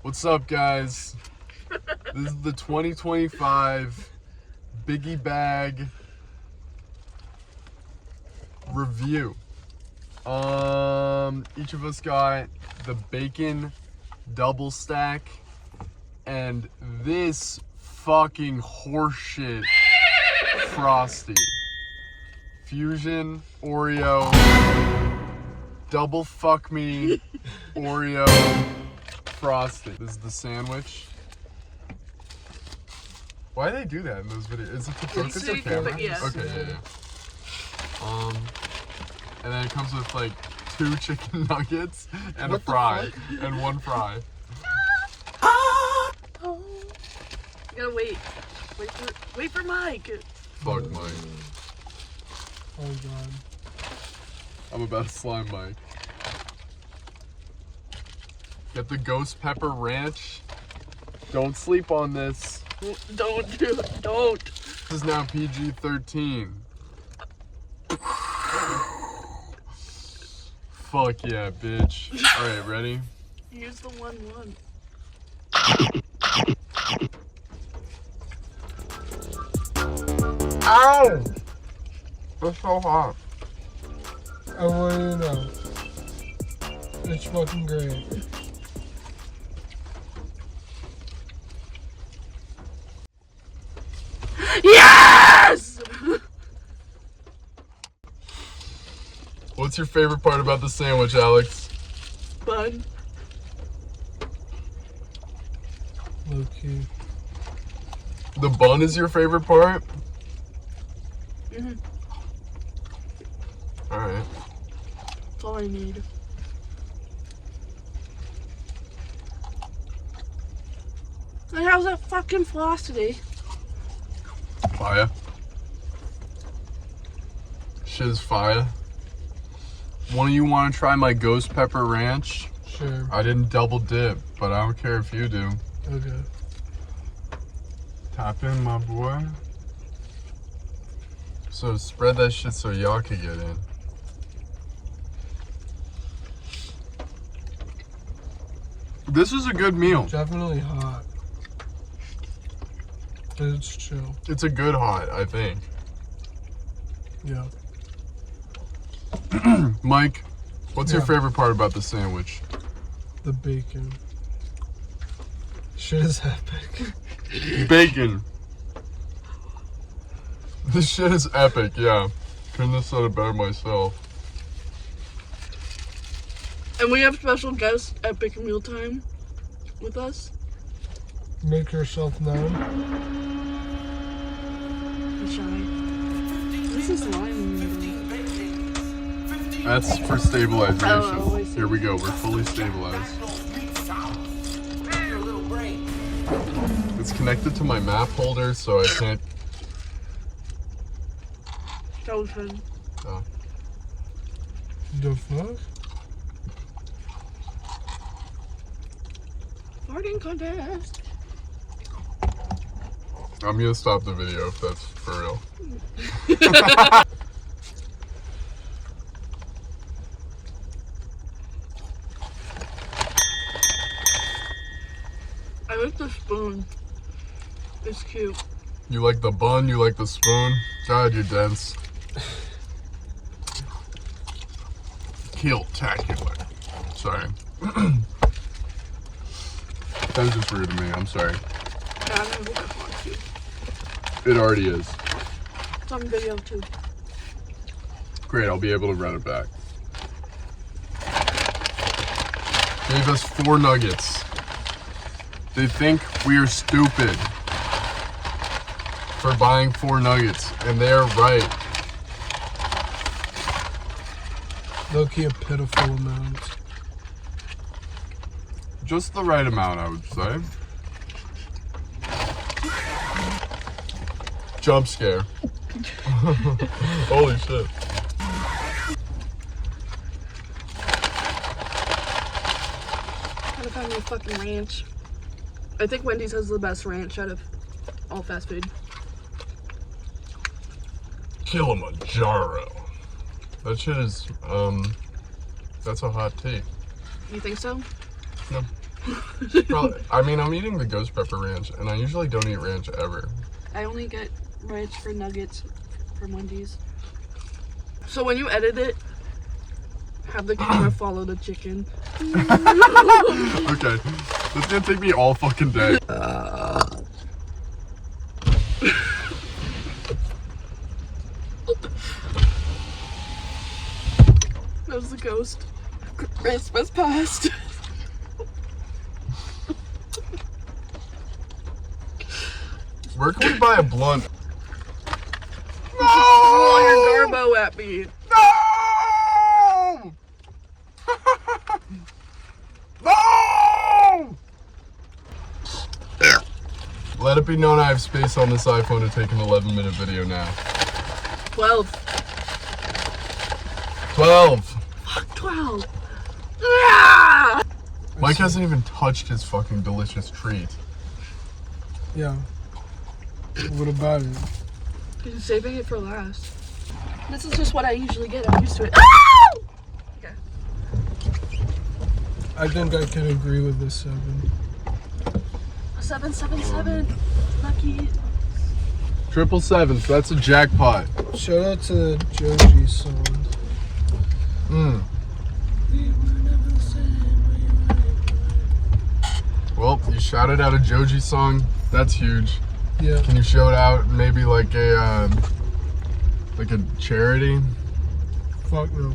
What's up, guys? This is the 2025 Biggie Bag review. Each of us got the bacon double stack and this fucking horseshit frosty. Fusion Oreo double fuck me Oreo frosty. This is the sandwich. Why do they do that in those videos? Is it to focus the camera? Yeah. Okay, yeah. And then it comes with like 2 chicken nuggets and a fry and 1 fry. Oh. You gotta wait. Wait for Mike. Fuck Mike. Oh god. I'm about to slime Mike. Get the ghost pepper ranch. Don't sleep on this. Don't do it. Don't. This is now PG-13. Fuck yeah, bitch. Alright, ready? Use the 1-1. Ow! That's so hot. I want you to know. It's fucking great. Yes! What's your favorite part about the sandwich, Alex? Bun. Low key. The bun is your favorite part? Mm-hmm. Alright. That's all I need. And how's that fucking floss today? Fire. Shit is fire. One of you want to try my ghost pepper ranch? Sure. I didn't double dip, but I don't care if you do. Okay. Tap in, my boy. So spread that shit so y'all can get in. This is a good meal. Definitely hot. But it's chill. It's a good hot, I think. Yeah. Mike, what's your Yeah. favorite part about the sandwich? The bacon. Shit is epic. Bacon. This shit is epic, yeah. Couldn't have said it better myself. And we have special guests at Big Mealtime with us. Make yourself known. Be shy. This is lime. That's for stabilization. Oh, I see. Here we go, we're fully stabilized. It's connected to my map holder, so I can't. That was fun. Oh. The fuck? Farting contest. I'm gonna stop the video if that's for real. I like the spoon. It's cute. You like the bun, you like the spoon. God, you're dense. Kill-tacular. Sorry. That was just rude to me, I'm sorry. Yeah, I'm gonna look at one too. It already is. It's on video too. Great, I'll be able to run it back. Gave us 4 nuggets. They think we are stupid for buying 4 nuggets, and they're right. Low key a pitiful amount. Just the right amount, I would say. Jump scare. Holy shit. Gotta find me a fucking ranch. I think Wendy's has the best ranch out of all fast food. Kilimanjaro. That shit is, that's a hot take. You think so? No. Probably, I mean, I'm eating the ghost pepper ranch, and I usually don't eat ranch ever. I only get ranch for nuggets from Wendy's. So when you edit it, have the camera follow the chicken. Okay, that's gonna take me all fucking day. That was the ghost. Christmas past. Where can we buy a blunt? Oh, your garbo at me. No! No! Let it be known I have space on this iPhone to take an 11-minute video now. 12. 12! Fuck 12. Ah! Mike hasn't even touched his fucking delicious treat. Yeah. What about it? You're saving it for last. This is just what I usually get. I'm used to it. Ah! Okay. I think I can agree with this 7. 777. Lucky. 777, so that's a jackpot. Shout out to the Joji song. Well, you shouted out a Joji song. That's huge. Yeah. Can you shout out maybe like a charity? Fuck no.